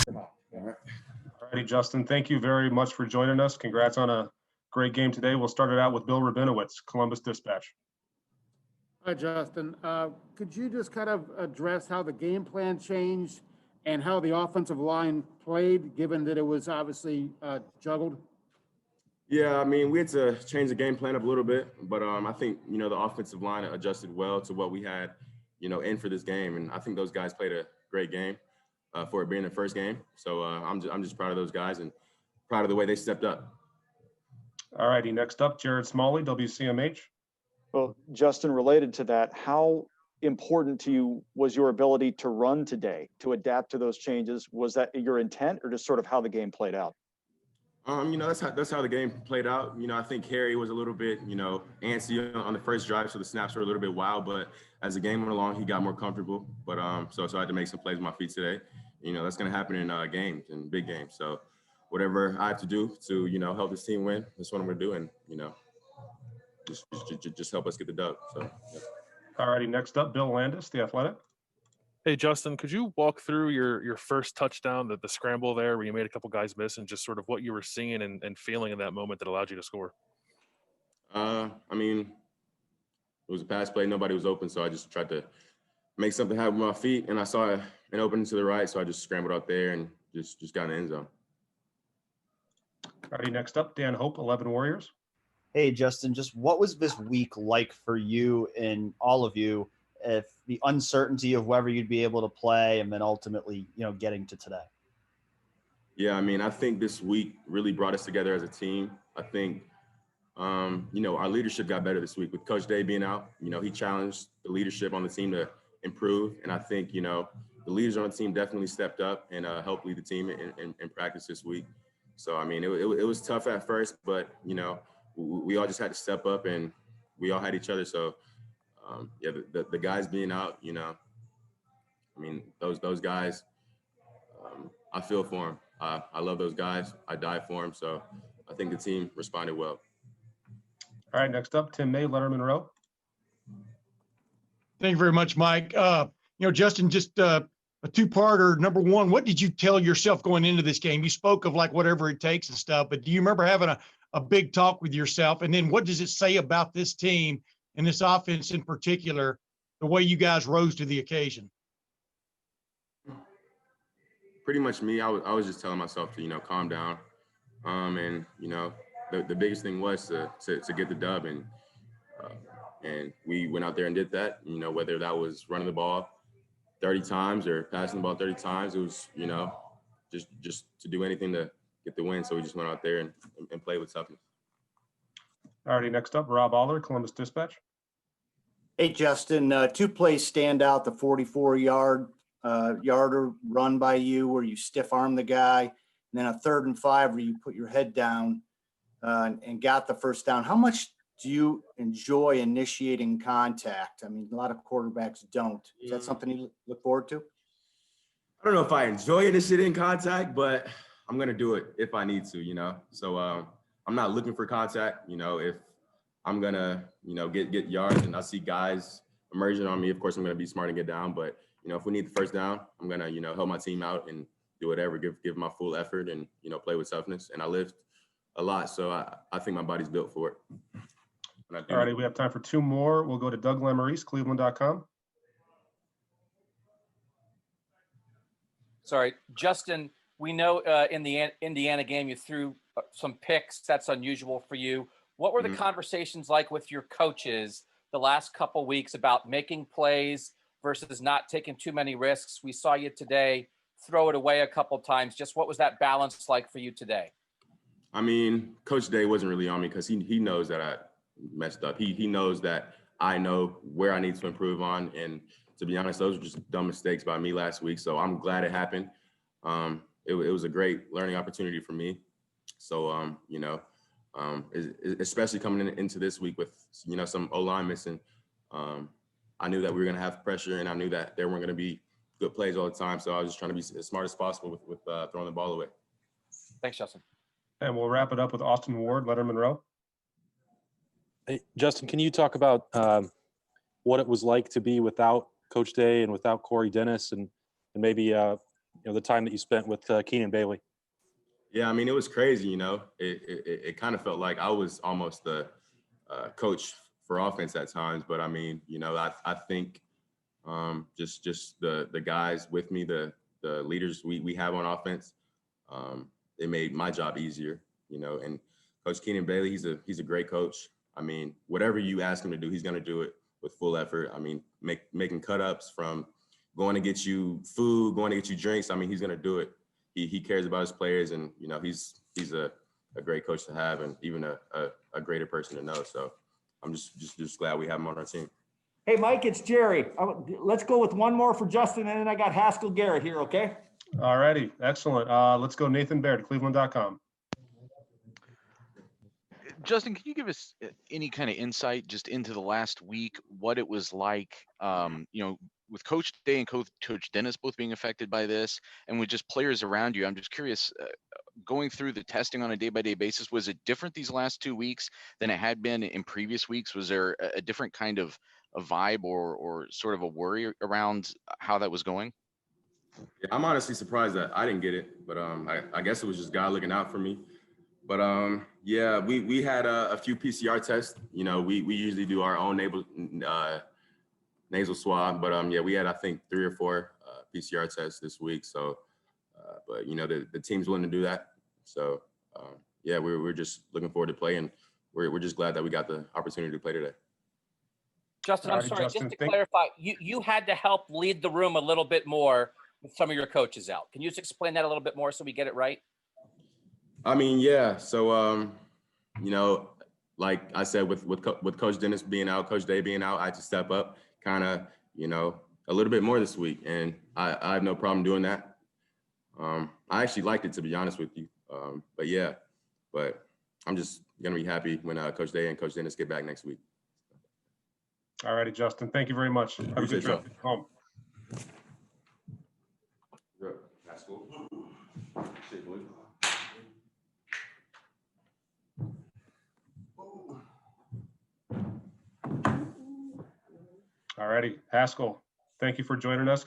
All righty, Justin, thank you very much for joining us. Congrats on a great game today. We'll start it out with Bill Rabinowitz, Columbus Dispatch. Hi, Justin. Could you just kind of address how the game plan changed and how the offensive line played, given that it was obviously juggled? Yeah, I mean, we had to change the game plan up a little bit, but I think, the offensive line adjusted well to what we had, in for this game. And I think those guys played a great game for it being their first game. So I'm just proud of those guys and proud of the way they stepped up. All righty, next up, Jared Smalley, WCMH. Well, Justin, related to that, how important to you was your ability to run today, to adapt to those changes? Was that your intent or just sort of how the game played out? That's how the game played out. I think Harry was a little bit, antsy on the first drive, so the snaps were a little bit wild. But as the game went along, he got more comfortable. But so I had to make some plays with my feet today. That's going to happen in games and big games. So whatever I have to do to, help this team win, that's what I'm going to do. And just help us get the dub. So. Yeah. All righty, next up, Bill Landis, The Athletic. Hey, Justin, could you walk through your first touchdown, the scramble there where you made a couple guys miss, and just sort of what you were seeing and feeling in that moment that allowed you to score? I mean, it was a pass play. Nobody was open, so I just tried to make something happen with my feet, and I saw an opening to the right, so I just scrambled out there and just got in the end zone. All righty, next up, Dan Hope, 11 Warriors. Hey, Justin, just what was this week like for you and all of you, if the uncertainty of whether you'd be able to play and then ultimately, getting to today? Yeah, I mean, I think this week really brought us together as a team. I think, our leadership got better this week with Coach Day being out. He challenged the leadership on the team to improve. And I think, the leaders on the team definitely stepped up and helped lead the team in practice this week. So, I mean, it was tough at first, but, we all just had to step up and we all had each other. So, the guys being out, I mean, those guys, I feel for them. I love those guys. I die for them. So I think the team responded well. All right, next up, Tim May, Letterman Row. Thank you very much, Mike. Justin, just a two-parter. Number one, what did you tell yourself going into this game? You spoke of like whatever it takes and stuff, but do you remember having a big talk with yourself? And then what does it say about this team and this offense in particular, the way you guys rose to the occasion? Pretty much me. I was just telling myself to, calm down. And, the biggest thing was to get the dub. And we went out there and did that, whether that was running the ball 30 times or passing the ball 30 times, it was, just to do anything to get the win. So we just went out there and played with toughness. All righty, next up, Rob Aller, Columbus Dispatch. Hey, Justin, two plays stand out, the 44-yarder run by you where you stiff arm the guy, and then a 3rd and 5 where you put your head down and got the first down. How much do you enjoy initiating contact? I mean, a lot of quarterbacks don't. Is that something you look forward to? I don't know if I enjoy initiating contact, but I'm going to do it if I need to, So I'm not looking for contact, if I'm going to, get yards and I see guys emerging on me, of course I'm going to be smart and get down. But, if we need the first down, I'm going to, help my team out and do whatever, give my full effort and, play with toughness. And I lift a lot, so I think my body's built for it. All righty, we have time for 2 more. We'll go to Doug Lamarice, Cleveland.com. Sorry, Justin, we know in the Indiana game you threw some picks. That's unusual for you. What were the conversations like with your coaches the last couple weeks about making plays versus not taking too many risks? We saw you today throw it away a couple times. Just what was that balance like for you today? I mean, Coach Day wasn't really on me because he knows that I messed up. He knows that I know where I need to improve on. And to be honest, those were just dumb mistakes by me last week. So I'm glad it happened. It was a great learning opportunity for me. So, especially coming into this week with, some O-line missing, I knew that we were going to have pressure and I knew that there weren't going to be good plays all the time. So I was just trying to be as smart as possible with throwing the ball away. Thanks, Justin. And we'll wrap it up with Austin Ward, Letterman Row. Hey, Justin, can you talk about what it was like to be without Coach Day and without Corey Dennis and maybe the time that you spent with Keenan Bailey. Yeah, I mean, it was crazy. It kind of felt like I was almost the coach for offense at times. But I mean, I think just the guys with me, the leaders we have on offense, it made my job easier. And Coach Keenan Bailey, he's a great coach. I mean, whatever you ask him to do, he's going to do it with full effort. I mean, making cut-ups from going to get you food, going to get you drinks. I mean, he's going to do it. He cares about his players, and he's a great coach to have, and even a greater person to know. So I'm just glad we have him on our team. Hey, Mike, it's Jerry. Let's go with one more for Justin, and then I got Haskell Garrett here, okay? All righty, excellent. Let's go Nathan Baird, Cleveland.com. Justin, can you give us any kind of insight just into the last week, what it was like, with Coach Day and Coach Dennis both being affected by this, and with just players around you? I'm just curious, going through the testing on a day-by-day basis, was it different these last 2 weeks than it had been in previous weeks? Was there a different kind of a vibe or sort of a worry around how that was going? Yeah, I'm honestly surprised that I didn't get it, but I guess it was just God looking out for me. But yeah, we had a few PCR tests. We usually do our own nasal swab, but yeah, we had, I think, 3 or 4 PCR tests this week. So, but the team's willing to do that. So yeah, we're just looking forward to playing. We're just glad that we got the opportunity to play today. Justin, I'm sorry, just to clarify, you had to help lead the room a little bit more with some of your coaches out. Can you just explain that a little bit more so we get it right? I mean, yeah. So, like I said, with Coach Dennis being out, Coach Day being out, I had to step up kind of, a little bit more this week. And I have no problem doing that. I actually liked it, to be honest with you. But yeah, but I'm just going to be happy when Coach Day and Coach Dennis get back next week. All righty, Justin. Thank you very much. Have a good trip home. That's cool. All righty, Haskell. Thank you for joining us.